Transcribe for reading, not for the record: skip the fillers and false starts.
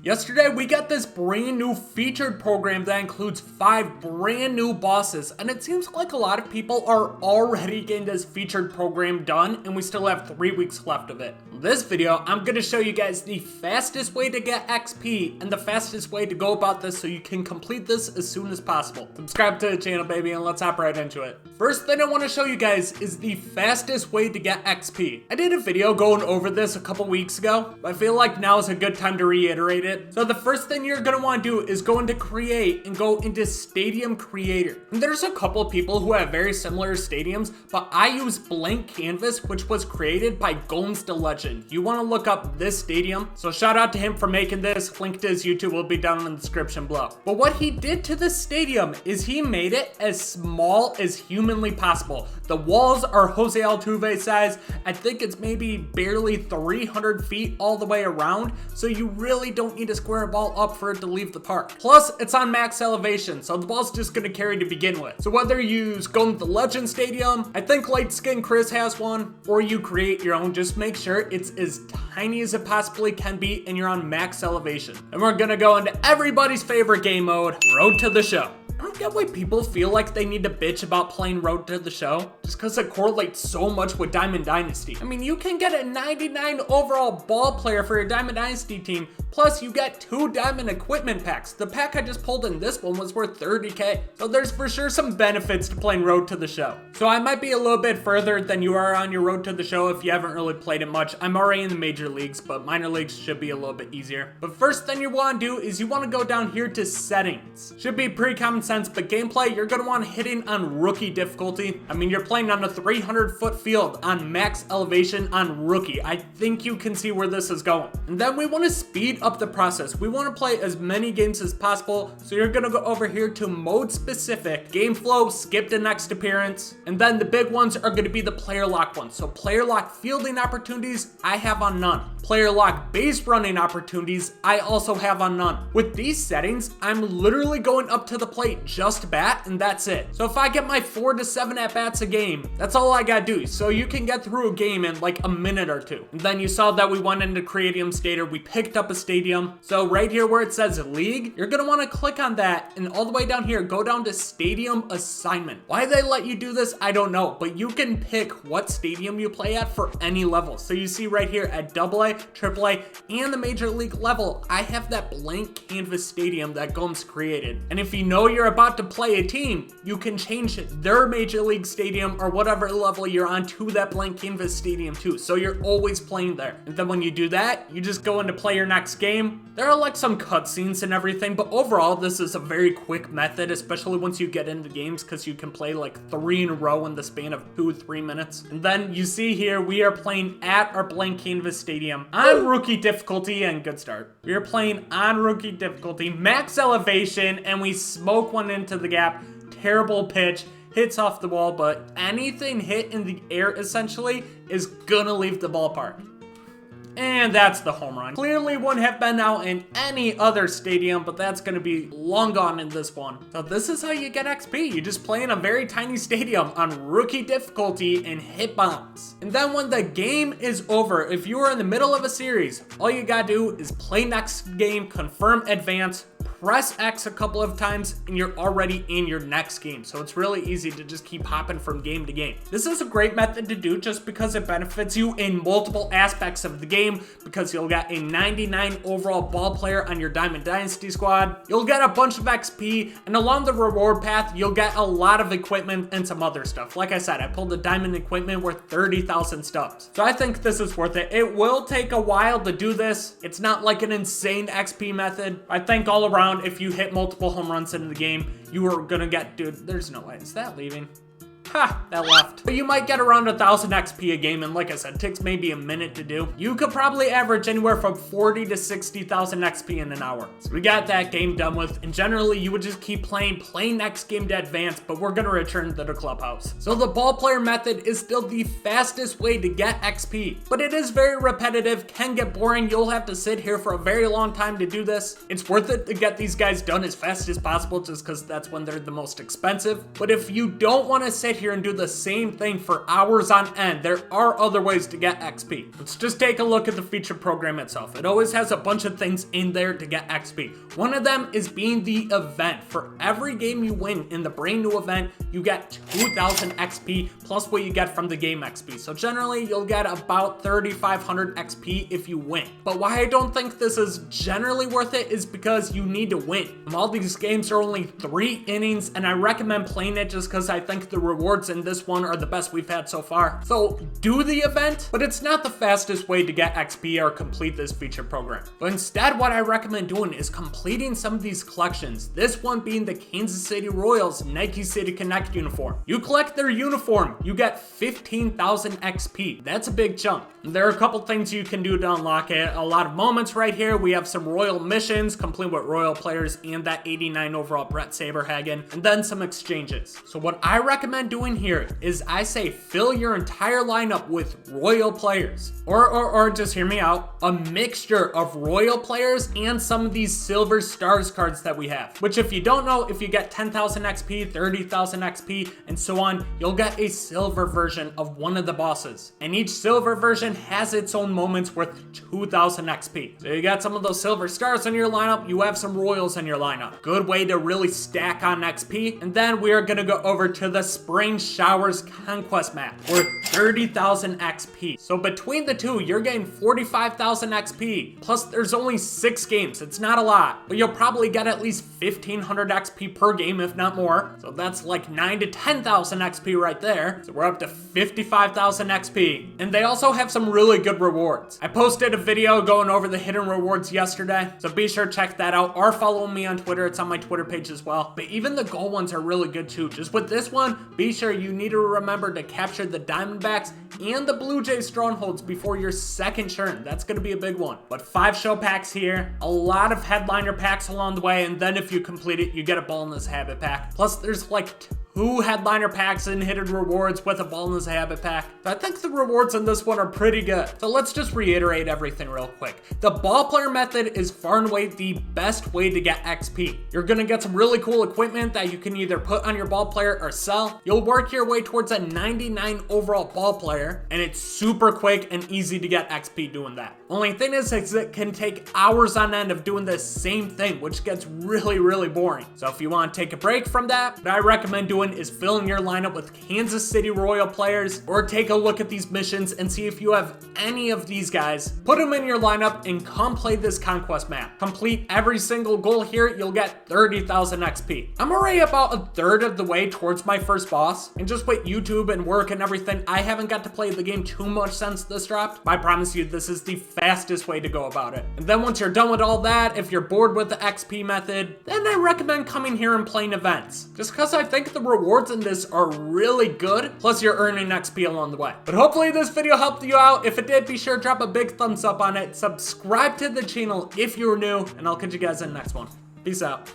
Yesterday, we got this brand new featured program that includes 5 brand new bosses, and it seems like a lot of people are already getting this featured program done, and we still have 3 weeks left of it. In this video, I'm going to show you guys the fastest way to get XP and the fastest way to go about this so you can complete this as soon as possible. Subscribe to the channel, baby, and let's hop right into it. First thing I want to show you guys is the fastest way to get XP. I did a video going over this a couple weeks ago, but I feel like now is a good time to reiterate it. So the first thing you're going to want to do is go into Create and go into Stadium Creator. And there's a couple of people who have very similar stadiums, but I use Blank Canvas, which was created by Bkindel. You want to look up this stadium, so shout out to him for making this. Link to his YouTube will be down in the description below. But what he did to this stadium is he made it as small as humanly possible. The walls are Jose Altuve size. I think it's maybe barely 300 feet all the way around, so you really don't need to square a ball up for it to leave the park. Plus, it's on max elevation, so the ball's just going to carry to begin with. So whether you use Bkindel Stadium, I think Light Skin Chris has one, or you create your own, just make sure it's as tiny as it possibly can be and you're on max elevation. And we're going to go into everybody's favorite game mode, Road to the Show. I don't get why people feel like they need to bitch about playing Road to the Show, just because it correlates so much with Diamond Dynasty. I mean, you can get a 99 overall ball player for your Diamond Dynasty team, plus you get 2 Diamond equipment packs. The pack I just pulled in this one was worth 30k, so there's for sure some benefits to playing Road to the Show. So I might be a little bit further than you are on your Road to the Show if you haven't really played it much. I'm already in the major leagues, but minor leagues should be a little bit easier. But first thing you want to do is you want to go down here to settings. Should be pretty common sense, but gameplay, you're going to want hitting on rookie difficulty. I mean, you're playing on a 300-foot field on max elevation on rookie. I think you can see where this is going. And then we want to speed up the process. We want to play as many games as possible. So you're going to go over here to mode specific, game flow, skip the next appearance. And then the big ones are going to be the player lock ones. So player lock fielding opportunities, I have on none. Player lock base running opportunities, I also have on none. With these settings, I'm literally going up to the plate just bat, and that's it. So if I get my 4 to 7 at-bats a game, that's all I gotta do. So you can get through a game in like a minute or two. And then you saw that we went into Creatium Stater, we picked up a stadium. So right here where it says league, you're gonna wanna click on that, and all the way down here, go down to stadium assignment. Why they let you do this, I don't know, but you can pick what stadium you play at for any level. So you see right here at AA, AAA, and the major league level, I have that blank canvas stadium that Gomes created. And if you know you're about to play a team, you can change their major league stadium or whatever level you're on to that blank canvas stadium too. So you're always playing there. And then when you do that, you just go in to play your next game. There are like some cutscenes and everything, but overall, this is a very quick method, especially once you get into games, because you can play like 3 in a row in the span of 2-3 minutes. And then you see here, we are playing at our blank canvas stadium on rookie difficulty, and good start. We are playing on rookie difficulty, max elevation, and we smoke one into the gap. Terrible pitch, hits off the wall, but anything hit in the air essentially is gonna leave the ballpark. And that's the home run. Clearly wouldn't have been out in any other stadium, but that's gonna be long gone in this one. So this is how you get XP. You just play in a very tiny stadium on rookie difficulty and hit bombs. And then when the game is over, if you are in the middle of a series, all you gotta do is play next game, confirm advance, press X a couple of times, and you're already in your next game. So it's really easy to just keep hopping from game to game. This is a great method to do just because it benefits you in multiple aspects of the game, because you'll get a 99 overall ball player on your Diamond Dynasty squad. You'll get a bunch of XP, and along the reward path, you'll get a lot of equipment and some other stuff. Like I said, I pulled the diamond equipment worth 30,000 stubs. So I think this is worth it. It will take a while to do this. It's not like an insane XP method. I think all around, if you hit multiple home runs into the game, you are gonna get, dude, there's no way. Is that leaving? Ha, that left. But you might get around 1,000 XP a game, and like I said, it takes maybe a minute to do. You could probably average anywhere from 40 to 60,000 XP in an hour. So we got that game done with, and generally you would just keep playing next game to advance, but we're gonna return to the clubhouse. So the ball player method is still the fastest way to get XP, but it is very repetitive, can get boring. You'll have to sit here for a very long time to do this. It's worth it to get these guys done as fast as possible, just because that's when they're the most expensive. But if you don't want to sit sit here and do the same thing for hours on end, there are other ways to get XP. Let's just take a look at the featured program itself. It always has a bunch of things in there to get XP. One of them is being the event. For every game you win in the brand new event, you get 2,000 XP plus what you get from the game XP. So generally, you'll get about 3,500 XP if you win. But why I don't think this is generally worth it is because you need to win. All these games are only 3 innings, and I recommend playing it just because I think the rewards in this one are the best we've had so far. So do the event, but it's not the fastest way to get XP or complete this feature program. But instead, what I recommend doing is completing some of these collections. This one being the Kansas City Royals Nike City Connect uniform. You collect their uniform, you get 15,000 XP. That's a big chunk. There are a couple things you can do to unlock it. A lot of moments right here. We have some Royal missions, complete with Royal players, and that 89 overall Brett Saberhagen, and then some exchanges. So what I recommend doing here is I say fill your entire lineup with Royal players. Or just hear me out, a mixture of Royal players and some of these Silver Stars cards that we have. Which if you don't know, if you get 10,000 XP, 30,000 XP, and so on, you'll get a silver version of one of the bosses. And each silver version has its own moments worth 2,000 XP. So you got some of those Silver Stars in your lineup, you have some Royals in your lineup. Good way to really stack on XP. And then we are gonna go over to the Spring Showers Conquest map worth 30,000 XP. So between the two, you're getting 45,000 XP. Plus there's only 6 games. It's not a lot, but you'll probably get at least 1,500 XP per game, if not more. So that's like 9 to 10,000 XP right there. So we're up to 55,000 XP. And they also have some really good rewards. I posted a video going over the hidden rewards yesterday, so be sure to check that out, or follow me on Twitter. It's on my Twitter page as well. But even the gold ones are really good too. Just with this one, be sure you need to remember to capture the Diamondbacks and the Blue Jays strongholds before your second turn. That's going to be a big one. But 5 show packs here, a lot of headliner packs along the way, and then if you complete it, you get a Ballin' Habit pack. Plus there's like 2 headliner packs and hidden rewards with a Ballin' Habit pack. So I think the rewards in this one are pretty good. So let's just reiterate everything real quick. The ball player method is far and away the best way to get XP. You're gonna get some really cool equipment that you can either put on your ball player or sell. You'll work your way towards a 99 overall ball player, and it's super quick and easy to get XP doing that. Only thing is it can take hours on end of doing the same thing, which gets really, really boring. So if you want to take a break from that, what I recommend doing is filling your lineup with Kansas City Royal players, or take a look at these missions and see if you have any of these guys. Put them in your lineup and come play this Conquest map. Complete every single goal here, you'll get 30,000 XP. I'm already about a third of the way towards my first boss, and just with YouTube and work and everything, I haven't got to play the game too much since this dropped. I promise you, this is the fastest way to go about it. And then once you're done with all that, if you're bored with the XP method, then I recommend coming here and playing events. Just because I think the rewards in this are really good, plus you're earning XP along the way. But hopefully this video helped you out. If it did, be sure to drop a big thumbs up on it. Subscribe to the channel if you're new, and I'll catch you guys in the next one. Peace out.